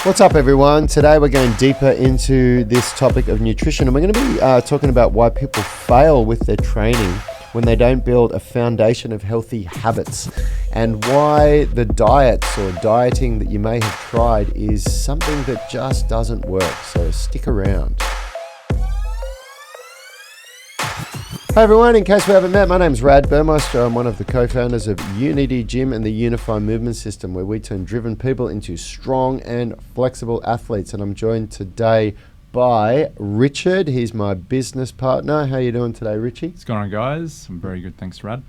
What's up, everyone? Today we're going deeper into this topic of nutrition, and we're going to be talking about why people fail with their training when they don't build a foundation of healthy habits, and why the diets or dieting that you may have tried is something that just doesn't work. So stick around. Hi everyone, in case we haven't met, my name's Rad Burmeister. I'm one of the co-founders of Unity Gym and the Unified Movement System, where we turn driven people into strong and flexible athletes. And I'm joined today by Richard. He's my business partner. How are you doing today, Richie? What's going on, guys? I'm very good, thanks, Rad.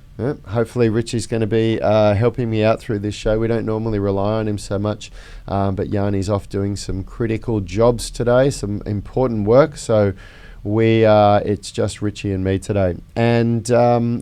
Hopefully Richie's going to be helping me out through this show. We don't normally rely on him so much, but Yanni's off doing some critical jobs today, some important work. So it's just Richie and me today. And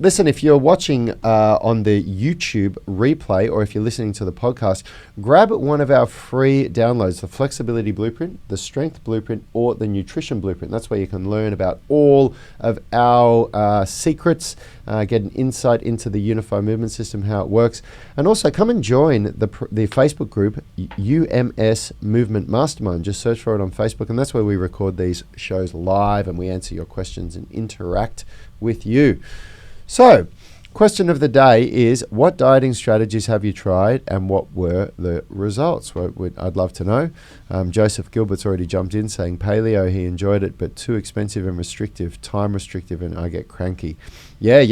listen, if you're watching on the YouTube replay, or if you're listening to the podcast, grab one of our free downloads, the Flexibility Blueprint, the Strength Blueprint, or the Nutrition Blueprint. That's where you can learn about all of our secrets, get an insight into the Unified Movement System, how it works. And also come and join the Facebook group, UMS Movement Mastermind. Just search for it on Facebook, and that's where we record these shows live and we answer your questions and interact with you. So, question of the day is, what dieting strategies have you tried and what were the results? Well, I'd love to know. Joseph Gilbert's already jumped in saying paleo, he enjoyed it, but too expensive and restrictive, time restrictive, and I get cranky. Yeah,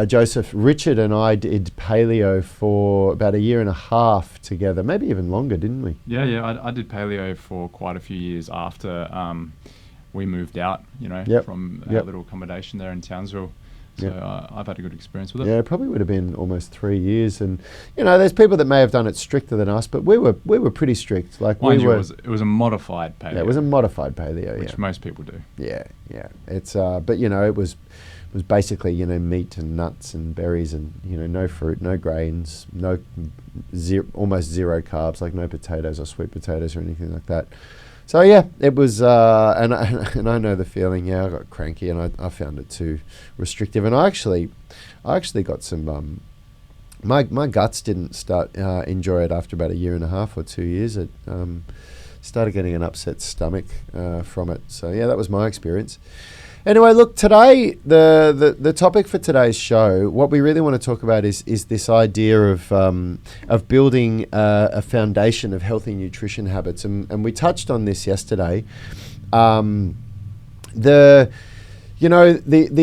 Joseph, Richard and I did paleo for about 1.5 years together, maybe even longer, didn't we? Yeah, I did paleo for quite a few years after we moved out, from our little accommodation there in Townsville. So I've had a good experience with it. Yeah, it probably would have been almost 3 years. And, there's people that may have done it stricter than us, but we were pretty strict. Like Mind you, it was a modified paleo. Yeah, it was a modified paleo, which most people do. Yeah. It's, but, it was basically, meat and nuts and berries and, no fruit, no grains, almost zero carbs, like no potatoes or sweet potatoes or anything like that. So yeah, it was, and I know the feeling. Yeah, I got cranky and I found it too restrictive. And I actually got some. My guts didn't start enjoy it after about 1.5 years or 2 years. It started getting an upset stomach from it. So yeah, that was my experience. Anyway, look, today, the topic for today's show, what we really want to talk about is this idea of building a foundation of healthy nutrition habits. And we touched on this yesterday. The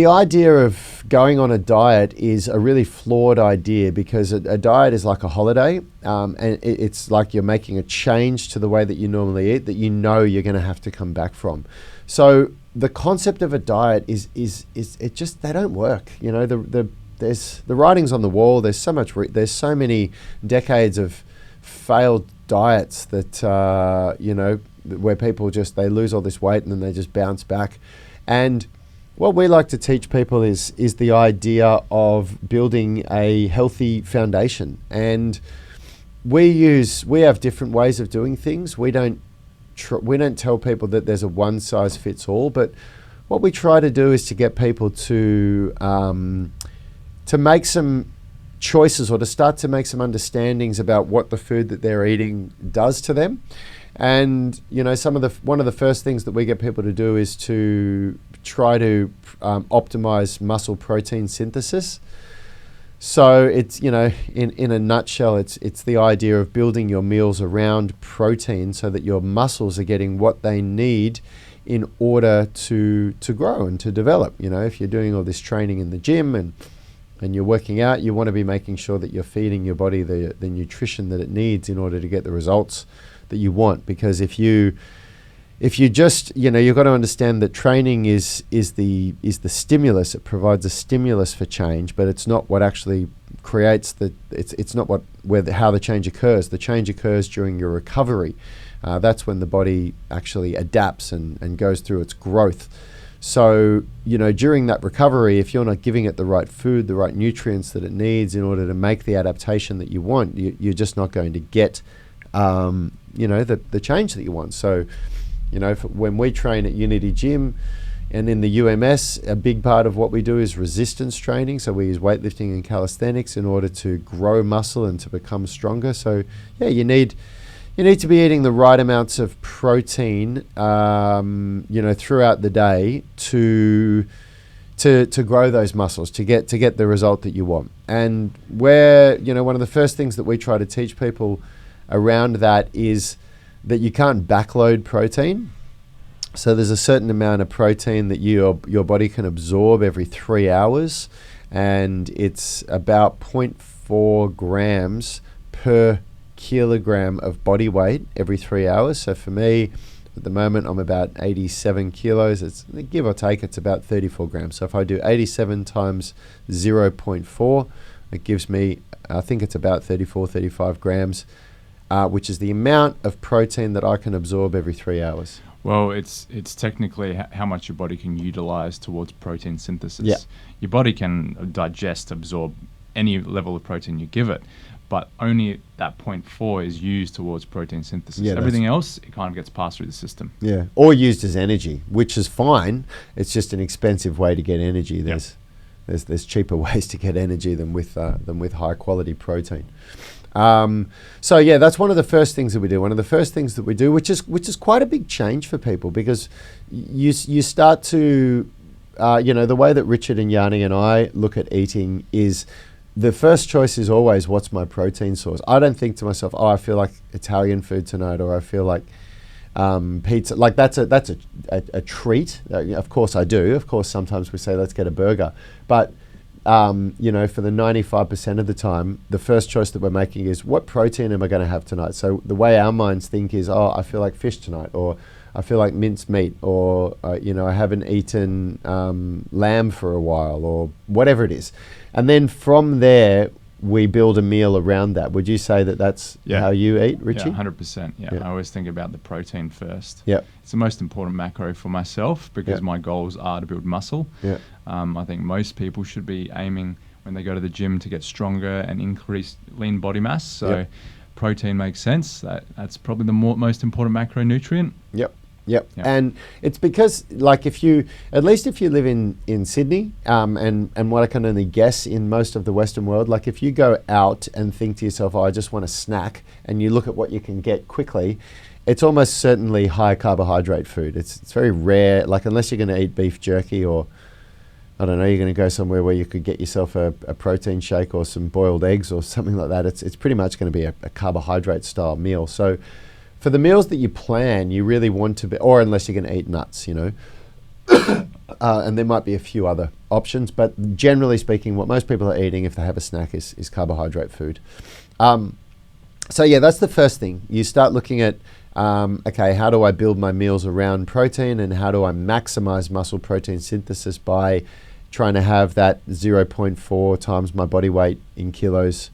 idea of going on a diet is a really flawed idea, because a diet is like a holiday, and it's like you're making a change to the way that you normally eat that you're going to have to come back from. So the concept of a diet is it just, they don't work. There's the writing's on the wall. There's so much. There's so many decades of failed diets that where people they lose all this weight and then they just bounce back. And what we like to teach people is the idea of building a healthy foundation. And we have different ways of doing things. We don't tell people that there's a one size fits all, but what we try to do is to get people to make some choices, or to start to make some understandings about what the food that they're eating does to them. And one of the first things that we get people to do is to try to optimize muscle protein synthesis. So it's, in a nutshell, it's the idea of building your meals around protein so that your muscles are getting what they need in order to grow and to develop. If you're doing all this training in the gym and you're working out, you want to be making sure that you're feeding your body the nutrition that it needs in order to get the results that you want. Because if you just, you've got to understand that training is the stimulus. It provides a stimulus for change, but it's not what actually creates it's not how the change occurs. The change occurs during your recovery. That's when the body actually adapts and goes through its growth. So, during that recovery, if you're not giving it the right food, the right nutrients that it needs in order to make the adaptation that you want, you're just not going to get, the change that you want. So, when we train at Unity Gym and in the UMS, a big part of what we do is resistance training. So we use weightlifting and calisthenics in order to grow muscle and to become stronger. So yeah, you need you need to be eating the right amounts of protein, throughout the day to grow those muscles, to get the result that you want. And one of the first things that we try to teach people around that is that you can't backload protein. So there's a certain amount of protein that your body can absorb every 3 hours, and it's about 0.4 grams per kilogram of body weight every 3 hours. So for me, at the moment, I'm about 87 kilos. It's give or take, it's about 34 grams. So if I do 87 times 0.4, it gives me, I think it's about 35 grams, which is the amount of protein that I can absorb every 3 hours. Well, it's technically how much your body can utilize towards protein synthesis. Yeah. Your body can absorb any level of protein you give it, but only that 0.4 is used towards protein synthesis. Yeah, everything else, it kind of gets passed through the system. Yeah, or used as energy, which is fine. It's just an expensive way to get energy. There's cheaper ways to get energy than with high quality protein. That's one of the first things that we do. One of the first things that we do, which is quite a big change for people, because you start to, the way that Richard and Yanni and I look at eating is, the first choice is always, what's my protein source? I don't think to myself, I feel like Italian food tonight, or I feel like pizza. Like that's a treat. Of course I do. Of course sometimes we say, let's get a burger. But for the 95% of the time, the first choice that we're making is, what protein am I going to have tonight? So the way our minds think is, I feel like fish tonight, or I feel like minced meat, or I haven't eaten lamb for a while, or whatever it is. And then from there, we build a meal around that. Would you say that that's how you eat, Richie? Yeah, 100%. Yeah, I always think about the protein first. Yeah, it's the most important macro for myself, because my goals are to build muscle. Yeah, I think most people should be aiming when they go to the gym to get stronger and increase lean body mass. So protein makes sense. That's probably the most important macronutrient. Yep. And it's because, like, if you live in Sydney, and what I can only guess in most of the Western world, like if you go out and think to yourself, I just want a snack, and you look at what you can get quickly, it's almost certainly high carbohydrate food. It's very rare, like unless you're going to eat beef jerky, or I don't know, you're going to go somewhere where you could get yourself a protein shake or some boiled eggs or something like that. It's pretty much going to be a carbohydrate style meal. So for the meals that you plan, you really want to be, or unless you're going to eat nuts, and there might be a few other options, but generally speaking, what most people are eating if they have a snack is carbohydrate food. That's the first thing. You start looking at, how do I build my meals around protein, and how do I maximize muscle protein synthesis by trying to have that 0.4 times my body weight in kilos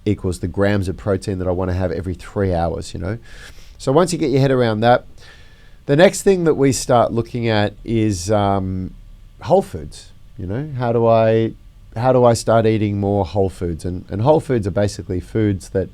equals the grams of protein that I want to have every 3 hours, So once you get your head around that, the next thing that we start looking at is whole foods. How do I start eating more whole foods? And whole foods are basically foods that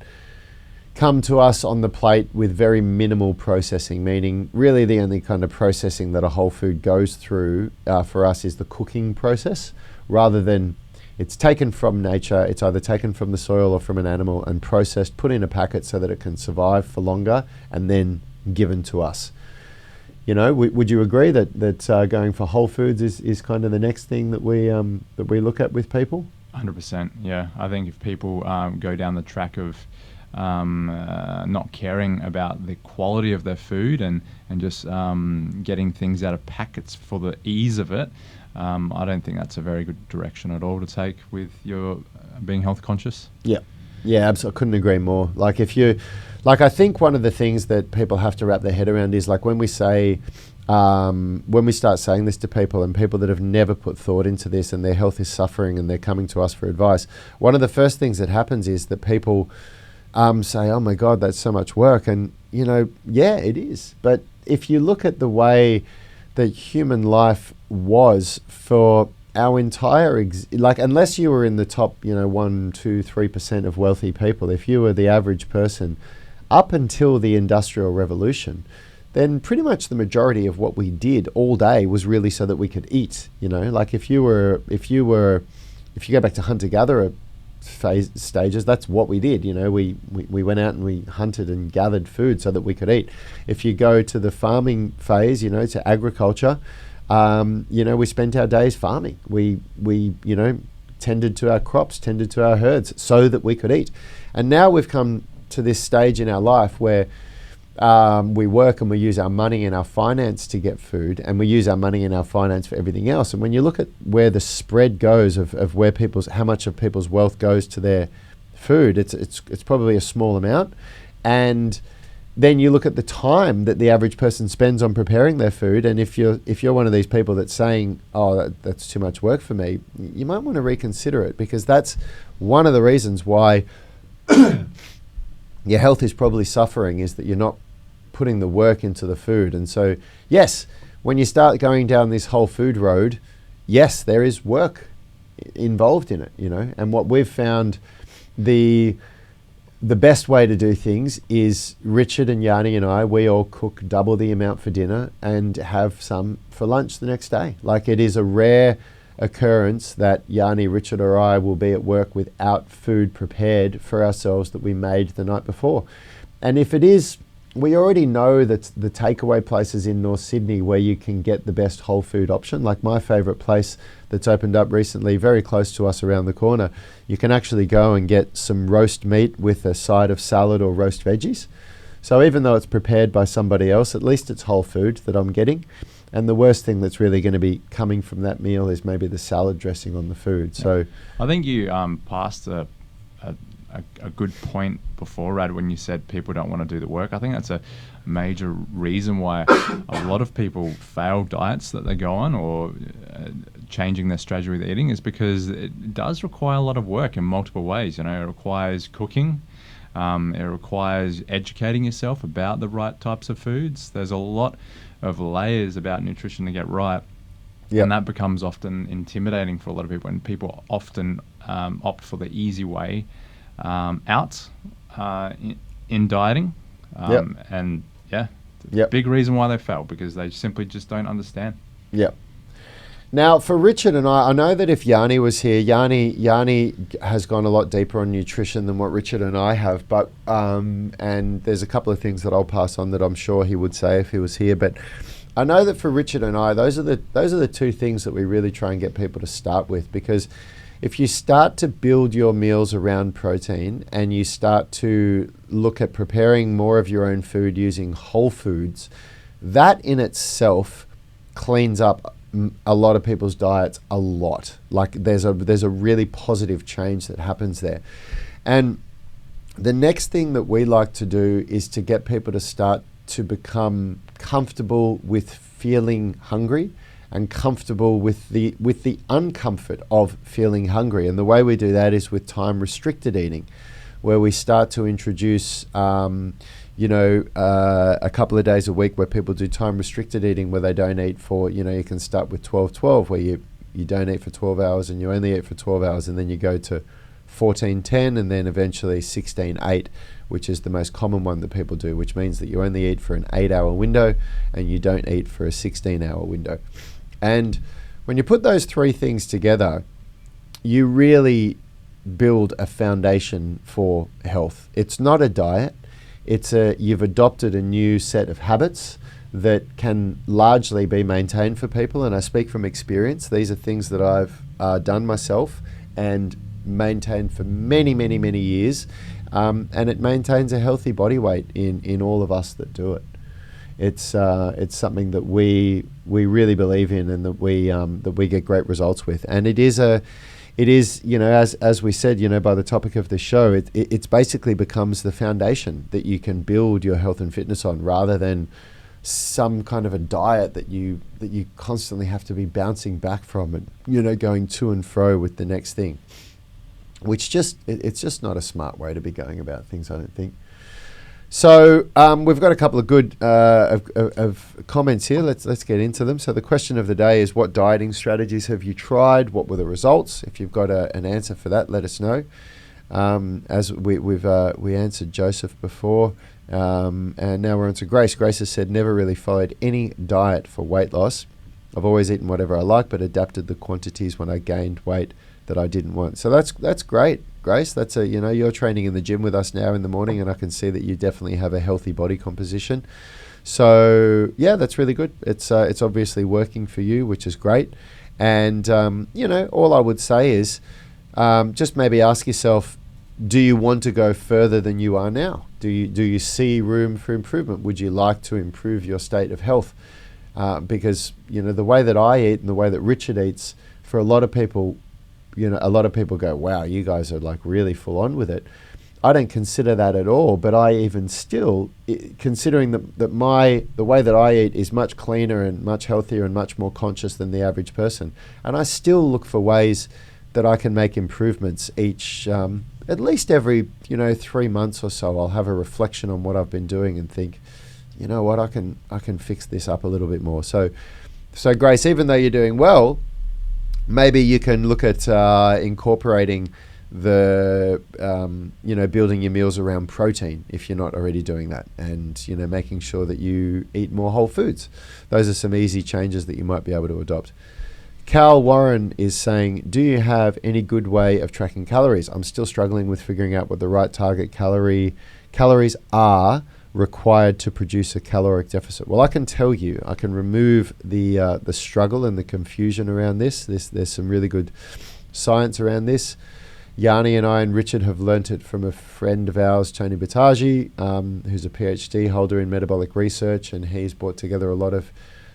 come to us on the plate with very minimal processing, meaning really the only kind of processing that a whole food goes through for us is the cooking process, rather than it's taken from nature. It's either taken from the soil or from an animal and processed, put in a packet so that it can survive for longer, and then given to us. Would you agree that going for whole foods is kind of the next thing that we look at with people? 100%. Yeah, I think if people go down the track of not caring about the quality of their food and just getting things out of packets for the ease of it, I don't think that's a very good direction at all to take with your being health conscious. Yeah, absolutely. I couldn't agree more. I think one of the things that people have to wrap their head around is, like, when we say, when we start saying this to people, and people that have never put thought into this and their health is suffering and they're coming to us for advice, one of the first things that happens is that people say, oh my God, that's so much work. And, it is. But if you look at the way that human life was for our entire, unless you were in the top, 1, 2, 3% of wealthy people, if you were the average person up until the Industrial Revolution, then pretty much the majority of what we did all day was really so that we could eat. If you go back to hunter-gatherer stages, that's what we did. We went out and we hunted and gathered food so that we could eat. If you go to the farming phase, to agriculture, we spent our days farming. We tended to our crops, tended to our herds so that we could eat. And now we've come to this stage in our life where we work and we use our money and our finance to get food, and we use our money and our finance for everything else. And when you look at where the spread goes of where how much of people's wealth goes to their food, it's probably a small amount. And then you look at the time that the average person spends on preparing their food, and if you're one of these people that's saying, oh, that's too much work for me, you might want to reconsider it, because that's one of the reasons why your health is probably suffering, is that you're not putting the work into the food. And so, yes, when you start going down this whole food road, yes, there is work involved in it, and what we've found, the best way to do things is Richard and Yanni and I, we all cook double the amount for dinner and have some for lunch the next day. Like, it is a rare occurrence that Yanni, Richard or I will be at work without food prepared for ourselves that we made the night before. And if it is, we already know that the takeaway places in North Sydney where you can get the best whole food option, like my favourite place that's opened up recently, very close to us around the corner, you can actually go and get some roast meat with a side of salad or roast veggies. So even though it's prepared by somebody else, at least it's whole food that I'm getting. And the worst thing that's really going to be coming from that meal is maybe the salad dressing on the food. So I think you passed a good point before, Rad, when you said people don't want to do the work. I think that's a major reason why a lot of people fail diets that they go on, or changing their strategy with eating, is because it does require a lot of work in multiple ways. It requires cooking. It requires educating yourself about the right types of foods. There's a lot of layers about nutrition to get right. Yep. And that becomes often intimidating for a lot of people, and people often opt for the easy way out in dieting. Yep. And yeah, it's a Yep. big reason why they fail, because they simply just don't understand. Yeah. Now, for Richard and I know that if Yanni was here, Yanni has gone a lot deeper on nutrition than what Richard and I have, but and there's a couple of things that I'll pass on that I'm sure he would say if he was here. But I know that for Richard and I, those are the two things that we really try and get people to start with, because if you start to build your meals around protein and you start to look at preparing more of your own food using whole foods, that in itself cleans up a lot of people's diets a lot. Like, there's a really positive change that happens there. And the next thing that we like to do is to get people to start to become comfortable with feeling hungry and comfortable with the uncomfort of feeling hungry. And the way we do that is with time restricted eating, where we start to introduce a couple of days a week where people do time restricted eating, where they don't eat for, you can start with 12-12, where you don't eat for 12 hours and you only eat for 12 hours, and then you go to 14-10, and then eventually 16-8, which is the most common one that people do, which means that you only eat for an 8-hour window and you don't eat for a 16-hour window. And when you put those three things together, you really build a foundation for health. It's not a diet. You've adopted a new set of habits that can largely be maintained for people. And I speak from experience. These are things that I've done myself and maintained for many, many, many years. And it maintains a healthy body weight in all of us that do it. It's something that we really believe in, and that we get great results with. And it is as we said, by the topic of the show, it's basically becomes the foundation that you can build your health and fitness on, rather than some kind of a diet that you constantly have to be bouncing back from and going to and fro with the next thing, which it's just not a smart way to be going about things, I don't think. So we've got a couple of good of comments here. Let's get into them. So the question of the day is, what dieting strategies have you tried? What were the results? If you've got an answer for that, let us know. As we answered Joseph before, and now we're on to Grace. Grace has said, never really followed any diet for weight loss. I've always eaten whatever I like, but adapted the quantities when I gained weight that I didn't want. So that's great, Grace. That's you're training in the gym with us now in the morning, and I can see that you definitely have a healthy body composition. So yeah, that's really good. It's obviously working for you, which is great. And all I would say is just maybe ask yourself, do you want to go further than you are now? Do you see room for improvement? Would you like to improve your state of health? Because the way that I eat and the way that Richard eats, for a lot of people, a lot of people go, wow, you guys are like really full on with it. I don't consider that at all, but I even still, considering that the way that I eat is much cleaner and much healthier and much more conscious than the average person, and I still look for ways that I can make improvements each, at least every 3 months or so. I'll have a reflection on what I've been doing and think, you know what, I can fix this up a little bit more. So Grace, even though you're doing well, maybe you can look at incorporating the building your meals around protein if you're not already doing that, and making sure that you eat more whole foods. Those are some easy changes that you might be able to adopt. Cal Warren is saying, do you have any good way of tracking calories? I'm still struggling with figuring out what the right target calories are required to produce a caloric deficit. Well, I can tell you, I can remove the struggle and the confusion around this. There's some really good science around this. Yanni and I and Richard have learnt it from a friend of ours, Tony Battaji, who's a PhD holder in metabolic research, and he's brought together a lot of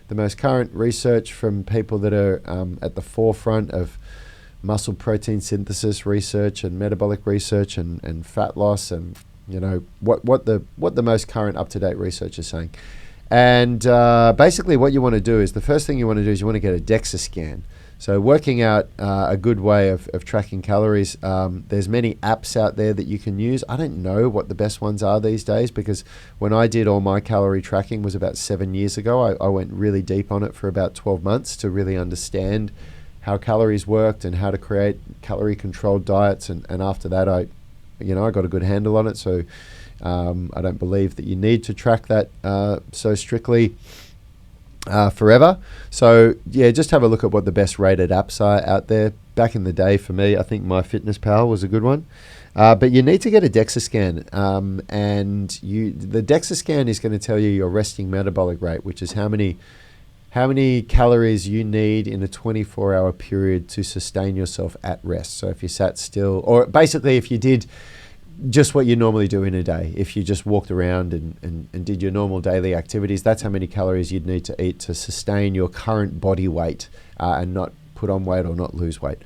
the most current research from people that are at the forefront of muscle protein synthesis research and metabolic research and fat loss, and what the most current up-to-date research is saying. And basically what you want to do is, the first thing you want to do is you want to get a DEXA scan. So working out a good way of tracking calories, there's many apps out there that you can use. I don't know what the best ones are these days, because when I did all my calorie tracking was about 7 years ago. I went really deep on it for about 12 months to really understand how calories worked and how to create calorie controlled diets. And after that, I got a good handle on it. So I don't believe that you need to track that so strictly forever. So yeah, just have a look at what the best rated apps are out there. Back in the day, for me, I think MyFitnessPal was a good one. But you need to get a DEXA scan, and the DEXA scan is going to tell you your resting metabolic rate, which is how many calories you need in a 24-hour period to sustain yourself at rest. So if you sat still, or basically if you did just what you normally do in a day, if you just walked around and did your normal daily activities, that's how many calories you'd need to eat to sustain your current body weight and not put on weight or not lose weight.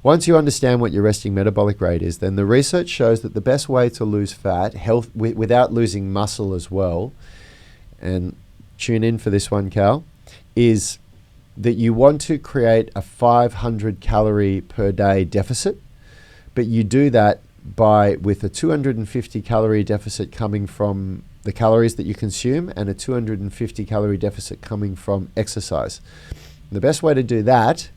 Once you understand what your resting metabolic rate is, then the research shows that the best way to lose fat without losing muscle as well, and tune in for this one, Cal, is that you want to create a 500 calorie per day deficit, but you do that with a 250 calorie deficit coming from the calories that you consume and a 250 calorie deficit coming from exercise. The best way to do that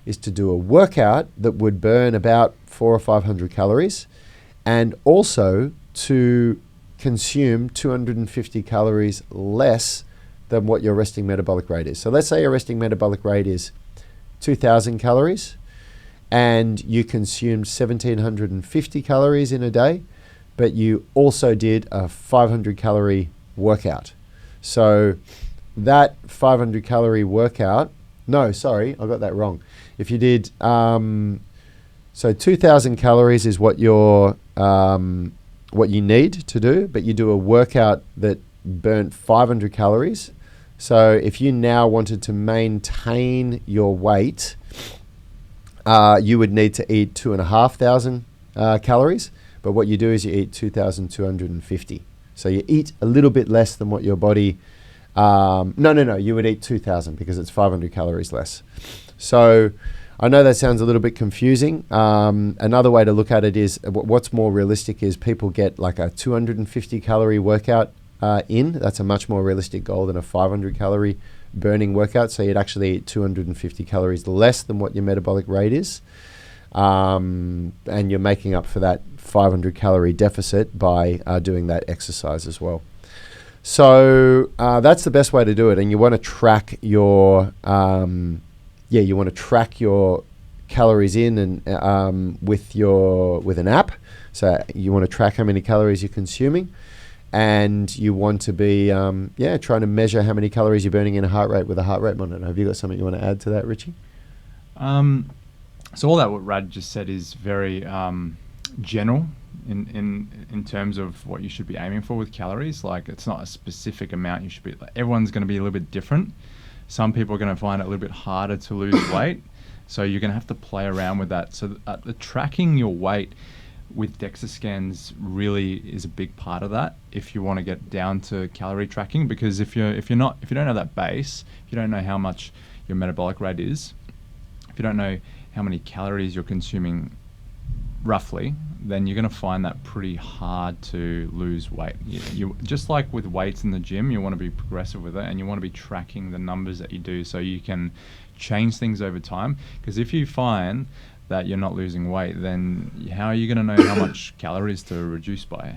is to do a workout that would burn about 400 or 500 calories, and also to consume 250 calories less than what your resting metabolic rate is. So let's say your resting metabolic rate is 2,000 calories, and you consumed 1,750 calories in a day, but you also did a 500 calorie workout. So that 500 calorie workout, no, sorry, I got that wrong. If you did, so 2,000 calories is what you need to do, but you do a workout that burnt 500 calories. So if you now wanted to maintain your weight, you would need to eat 2,500 calories, but what you do is you eat 2,250. So you eat a little bit less than what your body, no, you would eat 2,000 because it's 500 calories less. So I know that sounds a little bit confusing. Another way to look at it is, what's more realistic is people get like a 250 calorie workout in. That's a much more realistic goal than a 500 calorie burning workout. So you'd actually eat 250 calories less than what your metabolic rate is, and you're making up for that 500 calorie deficit by doing that exercise as well. So that's the best way to do it, and you want to track your calories in and with an app. So you want to track how many calories you're consuming, and you want to be trying to measure how many calories you're burning in a heart rate with a heart rate monitor. Have you got something you want to add to that, Richie? So all that what Rad just said is very general in terms of what you should be aiming for with calories. Like, it's not a specific amount you should be. Like, everyone's going to be a little bit different. Some people are going to find it a little bit harder to lose weight, so you're going to have to play around with that. So the tracking your weight with DEXA scans really is a big part of that if you want to get down to calorie tracking, because if you don't have that base, if you don't know how much your metabolic rate is, if you don't know how many calories you're consuming roughly, then you're going to find that pretty hard to lose weight. You just like with weights in the gym, you want to be progressive with it, and you want to be tracking the numbers that you do so you can change things over time. Because if you find that you're not losing weight, then how are you going to know how much calories to reduce by?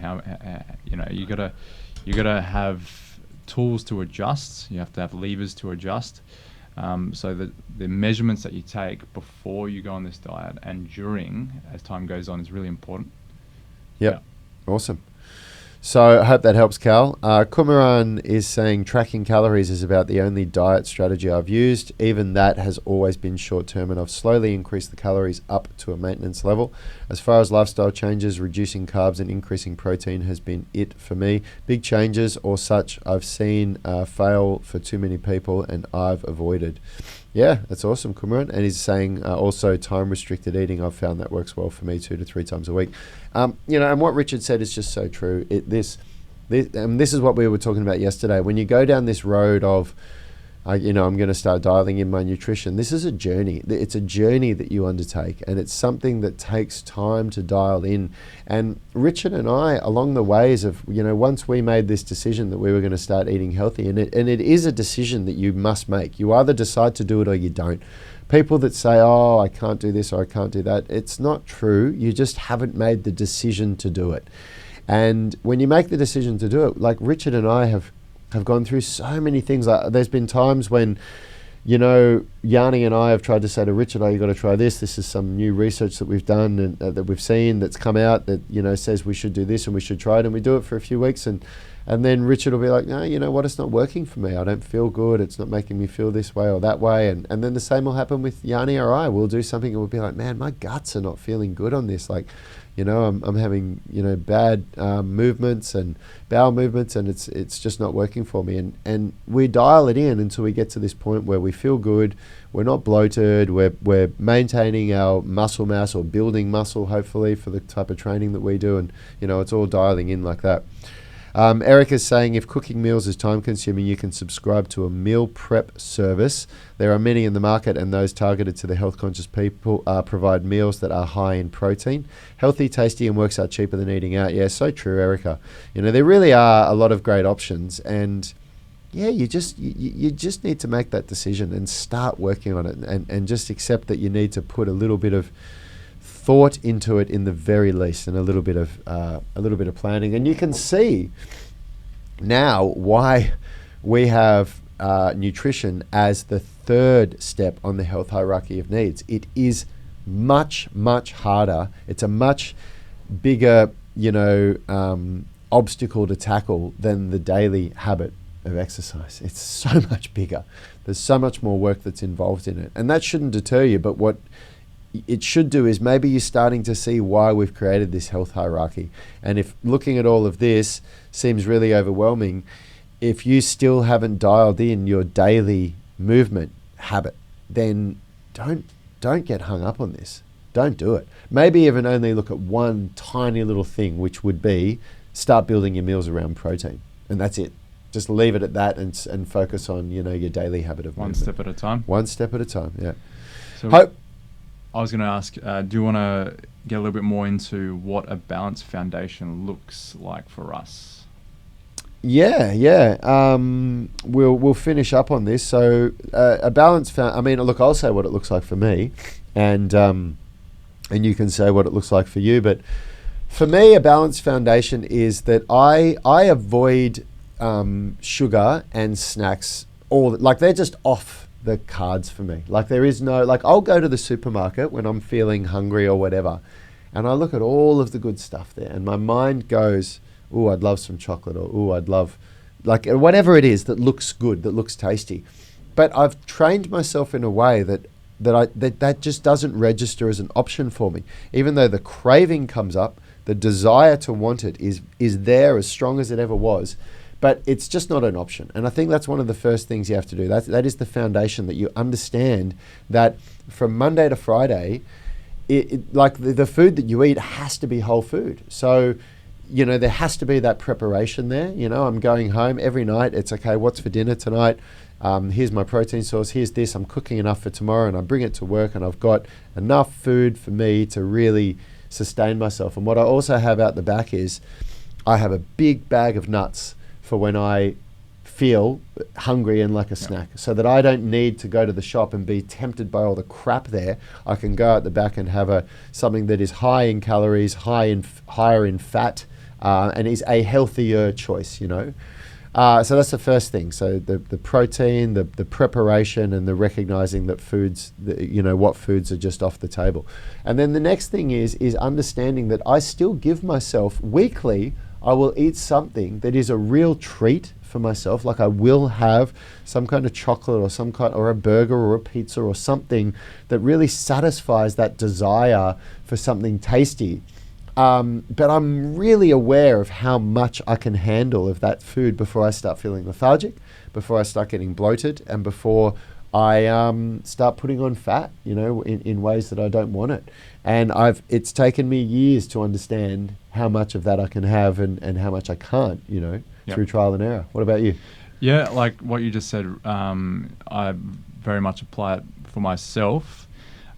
You gotta have tools to adjust. You have to have levers to adjust. So that the measurements that you take before you go on this diet and during, as time goes on, is really important. Yep. Yeah. Awesome. So I hope that helps, Cal. Kumaran is saying tracking calories is about the only diet strategy I've used. Even that has always been short-term, and I've slowly increased the calories up to a maintenance level. As far as lifestyle changes, reducing carbs and increasing protein has been it for me. Big changes or such I've seen fail for too many people, and I've avoided. Yeah, that's awesome, Kumaran. And he's saying also time-restricted eating, I've found that works well for me 2 to 3 times a week. And what Richard said is just so true. This is what we were talking about yesterday. When you go down this road of, I'm going to start dialing in my nutrition, this is a journey. It's a journey that you undertake, and it's something that takes time to dial in. And Richard and I, along the ways of, once we made this decision that we were going to start eating healthy, and it is a decision that you must make. You either decide to do it or you don't. People that say, oh, I can't do this or I can't do that, it's not true. You just haven't made the decision to do it. And when you make the decision to do it, like Richard and I have gone through so many things. Like, there's been times when, Yanni and I have tried to say to Richard, oh, you got to try this. This is some new research that we've done and that we've seen that's come out that, says we should do this and we should try it. And we do it for a few weeks. And then Richard will be like, no, you know what? It's not working for me. I don't feel good. It's not making me feel this way or that way. And then the same will happen with Yanni or I. We'll do something and we'll be like, man, my guts are not feeling good on this. Like, I'm having, bad movements and bowel movements, and it's just not working for me. And we dial it in until we get to this point where we feel good. We're not bloated. We're maintaining our muscle mass or building muscle, hopefully, for the type of training that we do. And, it's all dialing in like that. Eric is saying, if cooking meals is time consuming, you can subscribe to a meal prep service. There are many in the market, and those targeted to the health conscious people provide meals that are high in protein. Healthy, tasty, and works out cheaper than eating out. Yeah, so true, Erica. There really are a lot of great options, and yeah, you just need to make that decision and start working on it, and just accept that you need to put a little bit of thought into it in the very least, and a little bit of planning. And you can see now why we have nutrition as the third step on the health hierarchy of needs. It is much, much harder. It's a much bigger, obstacle to tackle than the daily habit of exercise. It's so much bigger. There's so much more work that's involved in it, and that shouldn't deter you. But what it should do is maybe you're starting to see why we've created this health hierarchy. And if looking at all of this seems really overwhelming, if you still haven't dialed in your daily movement habit, then don't get hung up on this. Don't do it. Maybe even only look at one tiny little thing, which would be start building your meals around protein. And that's it. Just leave it at that and focus on, your daily habit of movement. One step at a time. One step at a time, yeah. So I was going to ask, do you want to get a little bit more into what a balanced foundation looks like for us? Yeah. We'll finish up on this. So a balanced look, I'll say what it looks like for me, and you can say what it looks like for you. But for me, a balanced foundation is that I avoid sugar and snacks they're just off the cards for me. Like there is no, like I'll go to the supermarket when I'm feeling hungry or whatever, and I look at all of the good stuff there, and my mind goes, "Ooh, I'd love some chocolate," or "Ooh, I'd love," like whatever it is that looks good, that looks tasty. But I've trained myself in a way that just doesn't register as an option for me. Even though the craving comes up, the desire to want it is there as strong as it ever was, but it's just not an option. And I think that's one of the first things you have to do. That is the foundation, that you understand that from Monday to Friday, like the food that you eat has to be whole food. So, you know, there has to be that preparation there. You know, I'm going home every night. It's okay, what's for dinner tonight? Here's my protein source. Here's this. I'm cooking enough for tomorrow, and I bring it to work, and I've got enough food for me to really sustain myself. And what I also have out the back is I have a big bag of nuts for when I feel hungry and like a snack, so that I don't need to go to the shop and be tempted by all the crap there. I can go at the back and have something that is high in calories, higher in fat, and is a healthier choice, you know. So that's the first thing. So the protein, the preparation, and the recognizing that foods, you know, what foods are just off the table. And then the next thing is understanding that I still give myself weekly, I will eat something that is a real treat for myself. Like I will have some kind of chocolate or a burger or a pizza or something that really satisfies that desire for something tasty. But I'm really aware of how much I can handle of that food before I start feeling lethargic, before I start getting bloated, and before I start putting on fat, you know, in ways that I don't want it. And it's taken me years to understand how much of that I can have and how much I can't, you know, through trial and error. What about you? Yeah, like what you just said, I very much apply it for myself.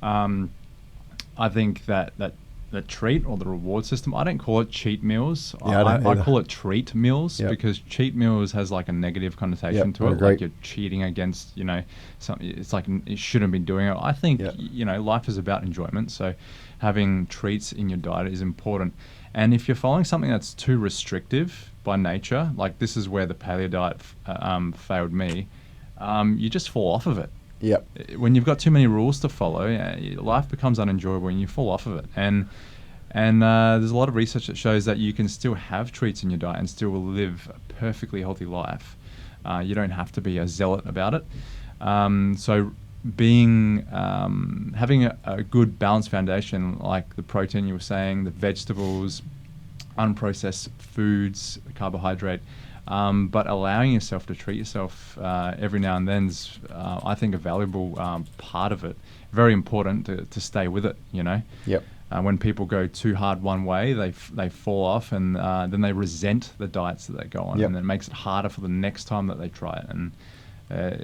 I think that the treat or the reward system, I don't call it cheat meals. I call it treat meals, because cheat meals has like a negative connotation to it. Like you're cheating against, you know, something. It's like you shouldn't be doing it. I think, you know, life is about enjoyment. So having treats in your diet is important. And if you're following something that's too restrictive by nature, like this is where the paleo diet failed me, you just fall off of it. Yep. When you've got too many rules to follow, life becomes unenjoyable and you fall off of it. And there's a lot of research that shows that you can still have treats in your diet and still live a perfectly healthy life. You don't have to be a zealot about it. So having a good balanced foundation, like the protein you were saying, the vegetables, unprocessed foods, carbohydrate, but allowing yourself to treat yourself every now and then is, I think, a valuable part of it. Very important to stay with it, you know. Yep. When people go too hard one way, they fall off, and then they resent the diets that they go on, and it makes it harder for the next time that they try it.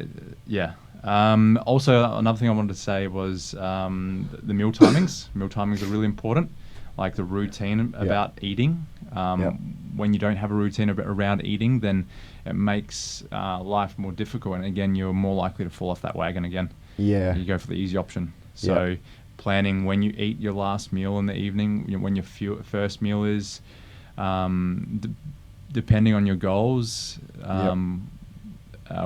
And also, another thing I wanted to say was the meal timings. Meal timings are really important, like the routine about eating. When you don't have a routine around eating, then it makes life more difficult, and again, you're more likely to fall off that wagon again. Yeah, you go for the easy option. So planning when you eat your last meal in the evening, when your first meal is, depending on your goals,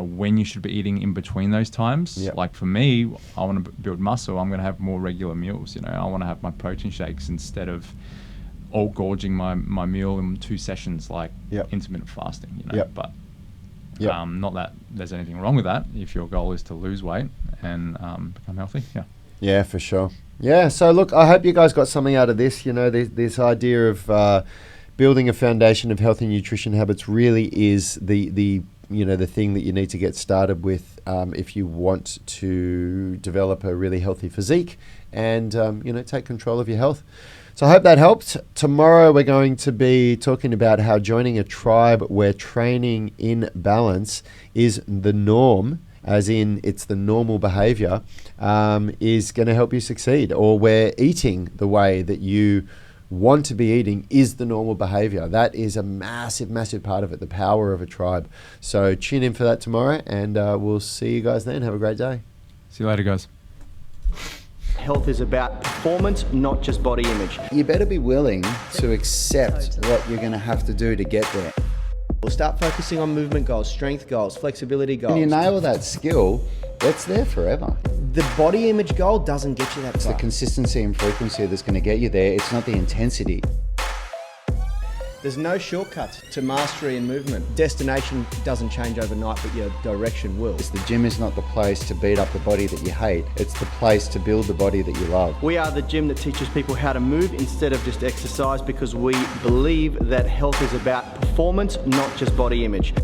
when you should be eating in between those times. Like for me, I want to build muscle. I'm going to have more regular meals. You know, I want to have my protein shakes instead of all gorging my meal in 2 sessions, like intermittent fasting. You know, but not that there's anything wrong with that if your goal is to lose weight and become healthy. Yeah, for sure. Yeah, so look, I hope you guys got something out of this. You know, this idea of building a foundation of healthy nutrition habits really is the thing that you need to get started with if you want to develop a really healthy physique and take control of your health. So I hope that helped. Tomorrow we're going to be talking about how joining a tribe where training in balance is the norm, as in it's the normal behavior, is going to help you succeed, or where eating the way that you want to be eating is the normal behavior. That is a massive, massive part of it, the power of a tribe. So tune in for that tomorrow, and we'll see you guys then. Have a great day. See you later, guys. Health is about performance, not just body image. You better be willing to accept what you're going to have to do to get there. We'll start focusing on movement goals, strength goals, flexibility goals. When you nail that skill, It's there forever. The body image goal doesn't get you that It's the far. consistency and frequency that's going to get you there. It's not the intensity. There's no shortcuts to mastery and movement. Destination doesn't change overnight, but your direction will. The gym is not the place to beat up the body that you hate. It's the place to build the body that you love. We are the gym that teaches people how to move instead of just exercise, because we believe that health is about performance, not just body image.